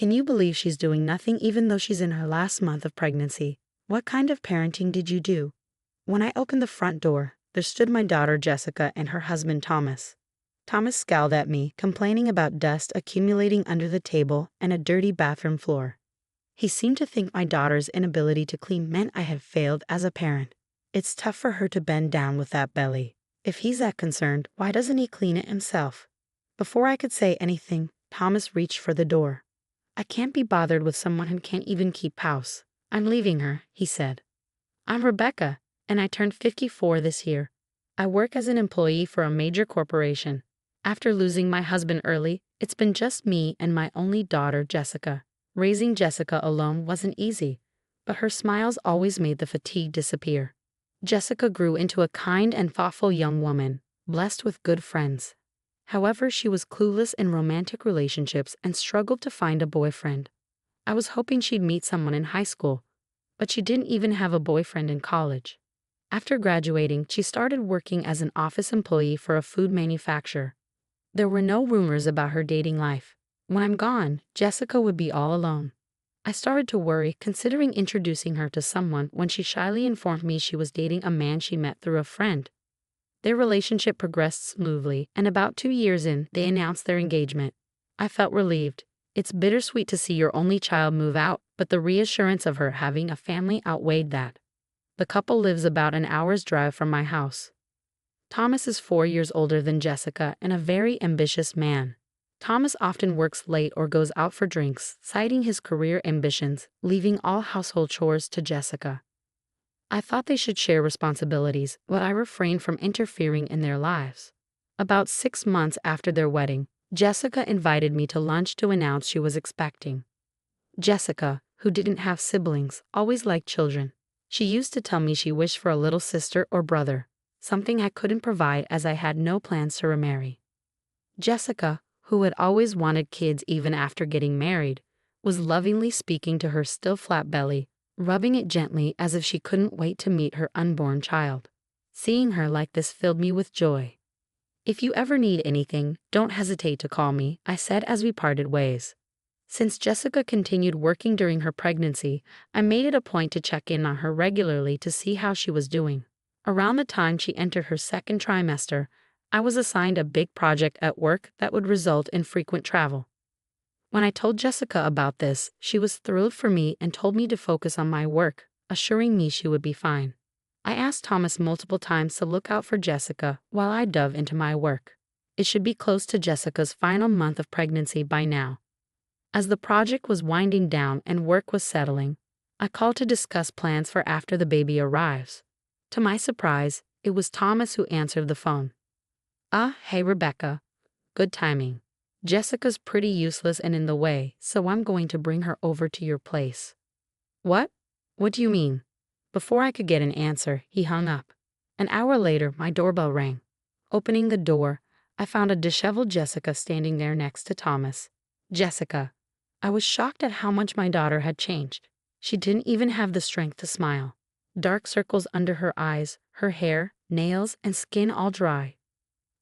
Can you believe she's doing nothing even though she's in her last month of pregnancy? What kind of parenting did you do? When I opened the front door, there stood my daughter Jessica and her husband Thomas. Thomas scowled at me, complaining about dust accumulating under the table and a dirty bathroom floor. He seemed to think my daughter's inability to clean meant I had failed as a parent. It's tough for her to bend down with that belly. If he's that concerned, why doesn't he clean it himself? Before I could say anything, Thomas reached for the door. I can't be bothered with someone who can't even keep house. I'm leaving her, he said. I'm Rebecca, and I turned 54 this year. I work as an employee for a major corporation. After losing my husband early, it's been just me and my only daughter, Jessica. Raising Jessica alone wasn't easy, but her smiles always made the fatigue disappear. Jessica grew into a kind and thoughtful young woman, blessed with good friends. However, she was clueless in romantic relationships and struggled to find a boyfriend. I was hoping she'd meet someone in high school, but she didn't even have a boyfriend in college. After graduating, she started working as an office employee for a food manufacturer. There were no rumors about her dating life. When I'm gone, Jessica would be all alone. I started to worry, considering introducing her to someone when she shyly informed me she was dating a man she met through a friend. Their relationship progressed smoothly, and about 2 years in, they announced their engagement. I felt relieved. It's bittersweet to see your only child move out, but the reassurance of her having a family outweighed that. The couple lives about an hour's drive from my house. Thomas is 4 years older than Jessica and a very ambitious man. Thomas often works late or goes out for drinks, citing his career ambitions, leaving all household chores to Jessica. I thought they should share responsibilities, but I refrained from interfering in their lives. About 6 months after their wedding, Jessica invited me to lunch to announce she was expecting. Jessica, who didn't have siblings, always liked children. She used to tell me she wished for a little sister or brother, something I couldn't provide as I had no plans to remarry. Jessica, who had always wanted kids even after getting married, was lovingly speaking to her still flat belly, rubbing it gently as if she couldn't wait to meet her unborn child. Seeing her like this filled me with joy. If you ever need anything, don't hesitate to call me, I said as we parted ways. Since Jessica continued working during her pregnancy, I made it a point to check in on her regularly to see how she was doing. Around the time she entered her second trimester, I was assigned a big project at work that would result in frequent travel. When I told Jessica about this, she was thrilled for me and told me to focus on my work, assuring me she would be fine. I asked Thomas multiple times to look out for Jessica while I dove into my work. It should be close to Jessica's final month of pregnancy by now. As the project was winding down and work was settling, I called to discuss plans for after the baby arrives. To my surprise, it was Thomas who answered the phone. Hey Rebecca. Good timing. Jessica's pretty useless and in the way, so I'm going to bring her over to your place. What? What do you mean? Before I could get an answer, he hung up. An hour later, my doorbell rang. Opening the door, I found a disheveled Jessica standing there next to Thomas. Jessica. I was shocked at how much my daughter had changed. She didn't even have the strength to smile. Dark circles under her eyes, her hair, nails, and skin all dry.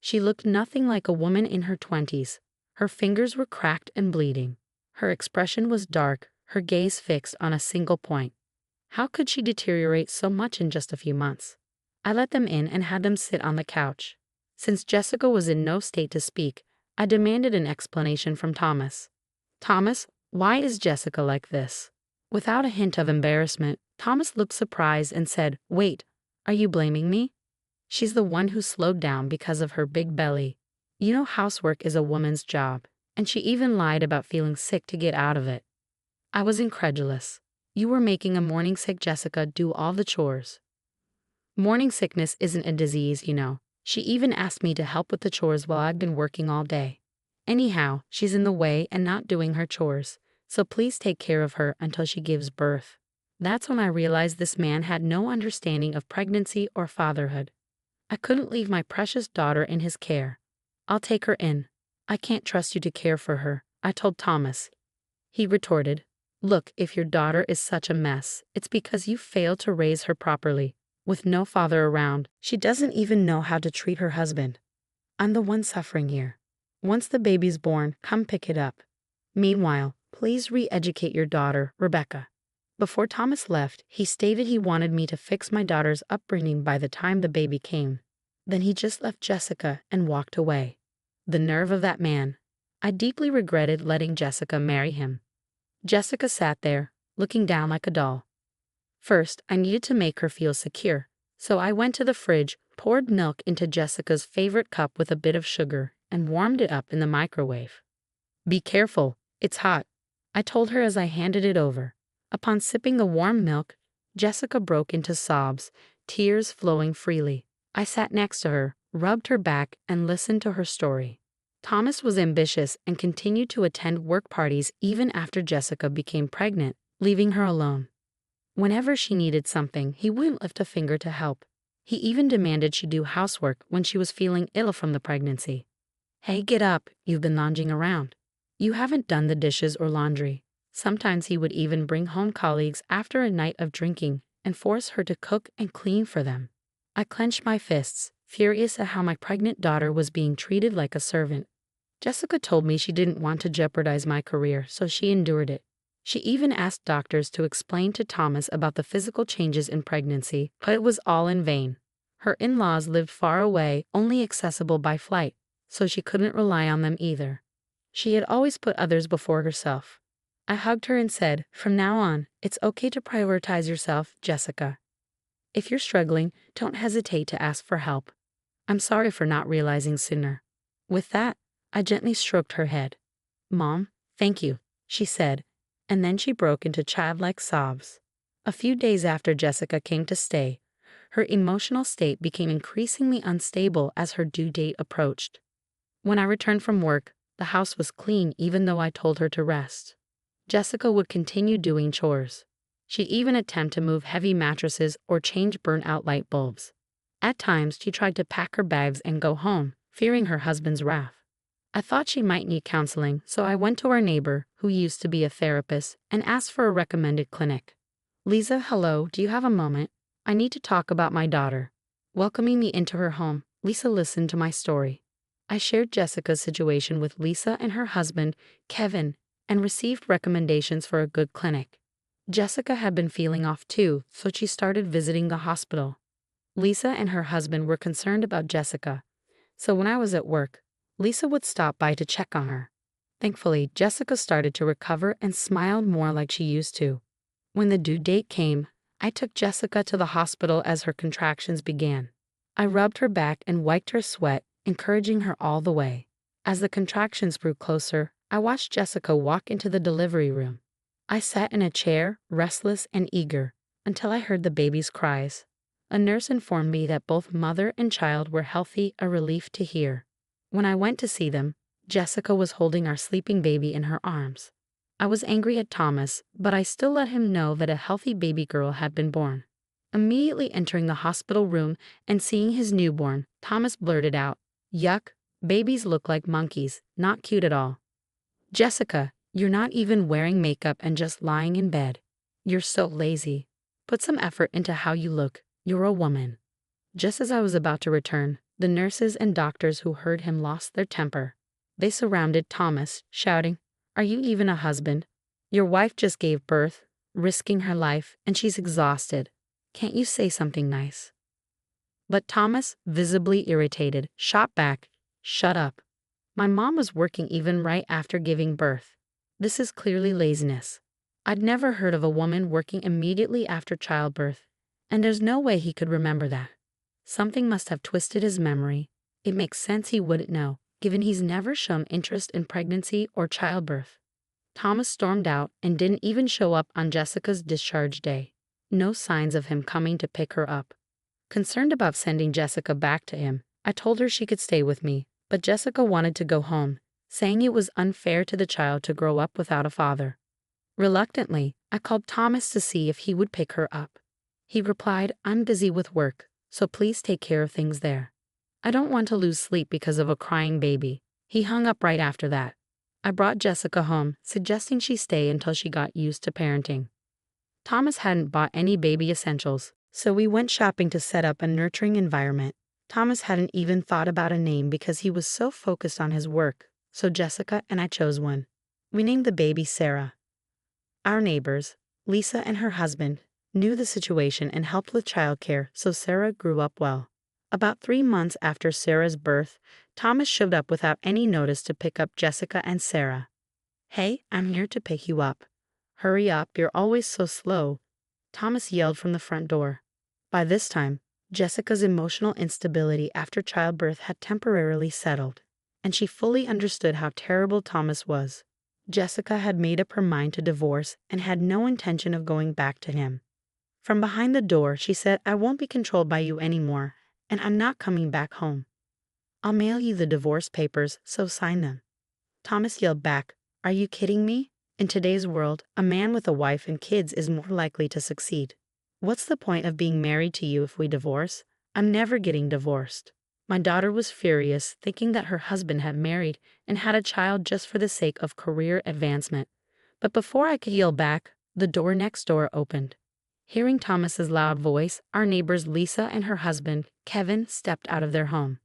She looked nothing like a woman in her 20s. Her fingers were cracked and bleeding. Her expression was dark, her gaze fixed on a single point. How could she deteriorate so much in just a few months? I let them in and had them sit on the couch. Since Jessica was in no state to speak, I demanded an explanation from Thomas. Thomas, why is Jessica like this? Without a hint of embarrassment, Thomas looked surprised and said, Wait, are you blaming me? She's the one who slowed down because of her big belly. You know housework is a woman's job, and she even lied about feeling sick to get out of it. I was incredulous. You were making a morning sick Jessica do all the chores. Morning sickness isn't a disease, you know. She even asked me to help with the chores while I've been working all day. Anyhow, she's in the way and not doing her chores, so please take care of her until she gives birth. That's when I realized this man had no understanding of pregnancy or fatherhood. I couldn't leave my precious daughter in his care. I'll take her in. I can't trust you to care for her, I told Thomas. He retorted, Look, if your daughter is such a mess, it's because you failed to raise her properly. With no father around, she doesn't even know how to treat her husband. I'm the one suffering here. Once the baby's born, come pick it up. Meanwhile, Please re-educate your daughter, Rebecca. Before Thomas left, he stated he wanted me to fix my daughter's upbringing by the time the baby came. Then he just left Jessica and walked away. The nerve of that man. I deeply regretted letting Jessica marry him. Jessica sat there, looking down like a doll. First, I needed to make her feel secure, so I went to the fridge, poured milk into Jessica's favorite cup with a bit of sugar, and warmed it up in the microwave. Be careful, it's hot, I told her as I handed it over. Upon sipping the warm milk, Jessica broke into sobs, tears flowing freely. I sat next to her, rubbed her back, and listened to her story. Thomas was ambitious and continued to attend work parties even after Jessica became pregnant, leaving her alone. Whenever she needed something, he wouldn't lift a finger to help. He even demanded she do housework when she was feeling ill from the pregnancy. Hey, get up, you've been lounging around. You haven't done the dishes or laundry. Sometimes he would even bring home colleagues after a night of drinking and force her to cook and clean for them. I clenched my fists, furious at how my pregnant daughter was being treated like a servant. Jessica told me she didn't want to jeopardize my career, so she endured it. She even asked doctors to explain to Thomas about the physical changes in pregnancy, but it was all in vain. Her in-laws lived far away, only accessible by flight, so she couldn't rely on them either. She had always put others before herself. I hugged her and said, "From now on, it's okay to prioritize yourself, Jessica. If you're struggling, don't hesitate to ask for help. I'm sorry for not realizing sooner." With that, I gently stroked her head. "Mom, thank you," she said, and then she broke into childlike sobs. A few days after Jessica came to stay, her emotional state became increasingly unstable as her due date approached. When I returned from work, the house was clean even though I told her to rest. Jessica would continue doing chores. She'd even attempt to move heavy mattresses or change burnt-out light bulbs. At times, she tried to pack her bags and go home, fearing her husband's wrath. I thought she might need counseling, so I went to our neighbor, who used to be a therapist, and asked for a recommended clinic. "Lisa, hello, do you have a moment? I need to talk about my daughter." Welcoming me into her home, Lisa listened to my story. I shared Jessica's situation with Lisa and her husband, Kevin, and received recommendations for a good clinic. Jessica had been feeling off too, so she started visiting the hospital. Lisa and her husband were concerned about Jessica, so when I was at work, Lisa would stop by to check on her. Thankfully, Jessica started to recover and smiled more like she used to. When the due date came, I took Jessica to the hospital as her contractions began. I rubbed her back and wiped her sweat, encouraging her all the way. As the contractions grew closer, I watched Jessica walk into the delivery room. I sat in a chair, restless and eager, until I heard the baby's cries. A nurse informed me that both mother and child were healthy, a relief to hear. When I went to see them, Jessica was holding our sleeping baby in her arms. I was angry at Thomas, but I still let him know that a healthy baby girl had been born. Immediately entering the hospital room and seeing his newborn, Thomas blurted out, "Yuck, babies look like monkeys, not cute at all. Jessica, you're not even wearing makeup and just lying in bed. You're so lazy. Put some effort into how you look, you're a woman." Just as I was about to return, the nurses and doctors who heard him lost their temper. They surrounded Thomas, shouting, "Are you even a husband? Your wife just gave birth, risking her life, and she's exhausted. Can't you say something nice?" But Thomas, visibly irritated, shot back, "Shut up. My mom was working even right after giving birth. This is clearly laziness. I'd never heard of a woman working immediately after childbirth, and there's no way he could remember that. Something must have twisted his memory. It makes sense he wouldn't know, given he's never shown interest in pregnancy or childbirth." Thomas stormed out and didn't even show up on Jessica's discharge day. No signs of him coming to pick her up. Concerned about sending Jessica back to him, I told her she could stay with me, but Jessica wanted to go home, saying it was unfair to the child to grow up without a father. Reluctantly, I called Thomas to see if he would pick her up. He replied, "I'm busy with work, so please take care of things there. I don't want to lose sleep because of a crying baby." He hung up right after that. I brought Jessica home, suggesting she stay until she got used to parenting. Thomas hadn't bought any baby essentials, so we went shopping to set up a nurturing environment. Thomas hadn't even thought about a name because he was so focused on his work, so Jessica and I chose one. We named the baby Sarah. Our neighbors, Lisa and her husband, knew the situation and helped with childcare, so Sarah grew up well. About 3 months after Sarah's birth, Thomas showed up without any notice to pick up Jessica and Sarah. "Hey, I'm here to pick you up. Hurry up, you're always so slow," Thomas yelled from the front door. By this time, Jessica's emotional instability after childbirth had temporarily settled, and she fully understood how terrible Thomas was. Jessica had made up her mind to divorce and had no intention of going back to him. From behind the door, she said, "I won't be controlled by you anymore, and I'm not coming back home. I'll mail you the divorce papers, so sign them." Thomas yelled back, "Are you kidding me? In today's world, a man with a wife and kids is more likely to succeed. What's the point of being married to you if we divorce? I'm never getting divorced." My daughter was furious, thinking that her husband had married and had a child just for the sake of career advancement. But before I could yell back, the door next door opened. Hearing Thomas's loud voice, our neighbors Lisa and her husband, Kevin, stepped out of their home.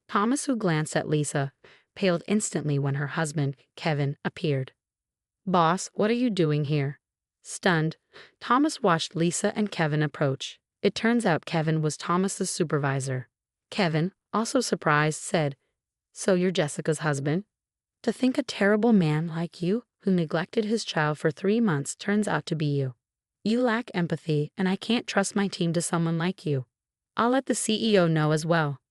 Thomas, who glanced at Lisa, paled instantly when her husband, Kevin, appeared. "Boss, what are you doing here?" Stunned, Thomas watched Lisa and Kevin approach. It turns out Kevin was Thomas's supervisor. Kevin, also surprised, said, "So you're Jessica's husband? To think a terrible man like you, who neglected his child for 3 months, turns out to be you. You lack empathy, and I can't trust my team to someone like you. I'll let the CEO know as well.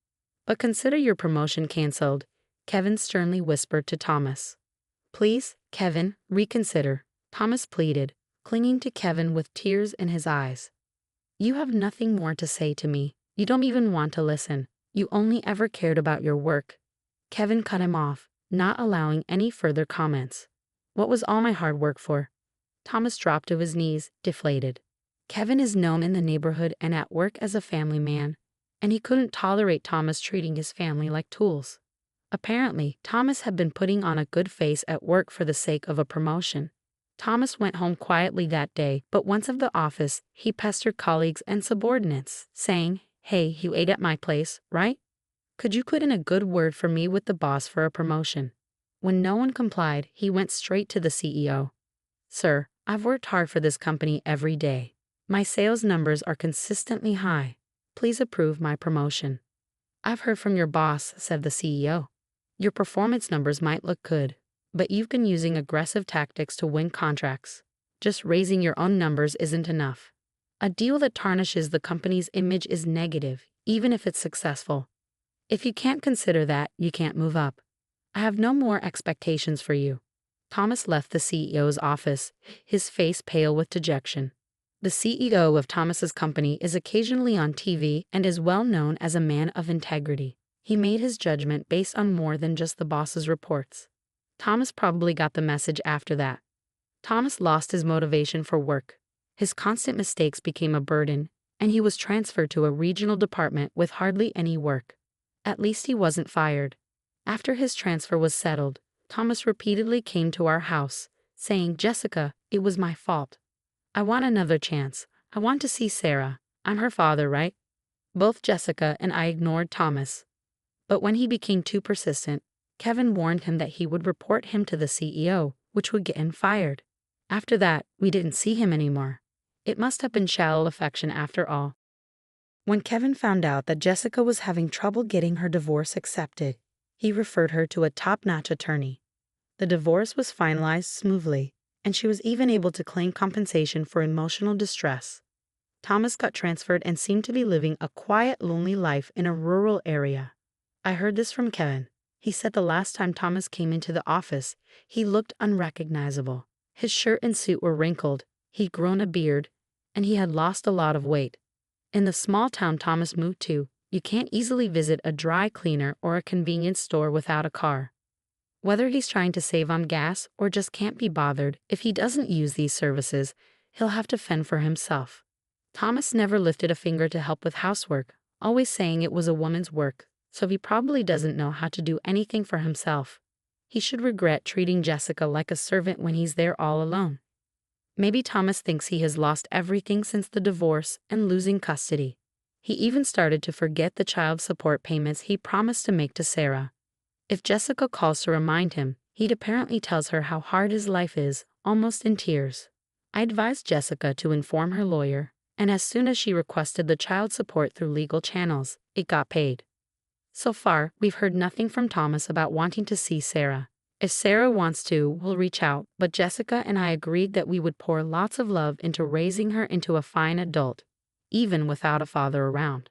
But consider your promotion canceled," Kevin sternly whispered to Thomas. "Please, Kevin, reconsider," Thomas pleaded, clinging to Kevin with tears in his eyes. "You have nothing more to say to me. You don't even want to listen. You only ever cared about your work." Kevin cut him off, not allowing any further comments. "What was all my hard work for?" Thomas dropped to his knees, deflated. Kevin is known in the neighborhood and at work as a family man, and he couldn't tolerate Thomas treating his family like tools. Apparently, Thomas had been putting on a good face at work for the sake of a promotion. Thomas went home quietly that day, but once at the office, he pestered colleagues and subordinates, saying, "Hey, you ate at my place, right? Could you put in a good word for me with the boss for a promotion?" When no one complied, he went straight to the CEO. "Sir, I've worked hard for this company every day. My sales numbers are consistently high. Please approve my promotion." "I've heard from your boss," said the CEO. "Your performance numbers might look good, but you've been using aggressive tactics to win contracts. Just raising your own numbers isn't enough. A deal that tarnishes the company's image is negative, even if it's successful. If you can't consider that, you can't move up. I have no more expectations for you." Thomas left the CEO's office, his face pale with dejection. The CEO of Thomas's company is occasionally on TV and is well known as a man of integrity. He made his judgment based on more than just the boss's reports. Thomas probably got the message after that. Thomas lost his motivation for work. His constant mistakes became a burden, and he was transferred to a regional department with hardly any work. At least he wasn't fired. After his transfer was settled, Thomas repeatedly came to our house, saying, "Jessica, it was my fault. I want another chance. I want to see Sarah. I'm her father, right?" Both Jessica and I ignored Thomas. But when he became too persistent, Kevin warned him that he would report him to the CEO, which would get him fired. After that, we didn't see him anymore. It must have been shallow affection after all. When Kevin found out that Jessica was having trouble getting her divorce accepted, he referred her to a top-notch attorney. The divorce was finalized smoothly, and she was even able to claim compensation for emotional distress. Thomas got transferred and seemed to be living a quiet, lonely life in a rural area. I heard this from Kevin. He said the last time Thomas came into the office, he looked unrecognizable. His shirt and suit were wrinkled, he'd grown a beard, and he had lost a lot of weight. In the small town Thomas moved to, you can't easily visit a dry cleaner or a convenience store without a car. Whether he's trying to save on gas or just can't be bothered, if he doesn't use these services, he'll have to fend for himself. Thomas never lifted a finger to help with housework, always saying it was a woman's work, so he probably doesn't know how to do anything for himself. He should regret treating Jessica like a servant when he's there all alone. Maybe Thomas thinks he has lost everything since the divorce and losing custody. He even started to forget the child support payments he promised to make to Sarah. If Jessica calls to remind him, He'd apparently tells her how hard his life is, almost in tears. I advised Jessica to inform her lawyer, and as soon as she requested the child support through legal channels, it got paid. So far, we've heard nothing from Thomas about wanting to see Sarah. If Sarah wants to, we'll reach out, but Jessica and I agreed that we would pour lots of love into raising her into a fine adult, even without a father around.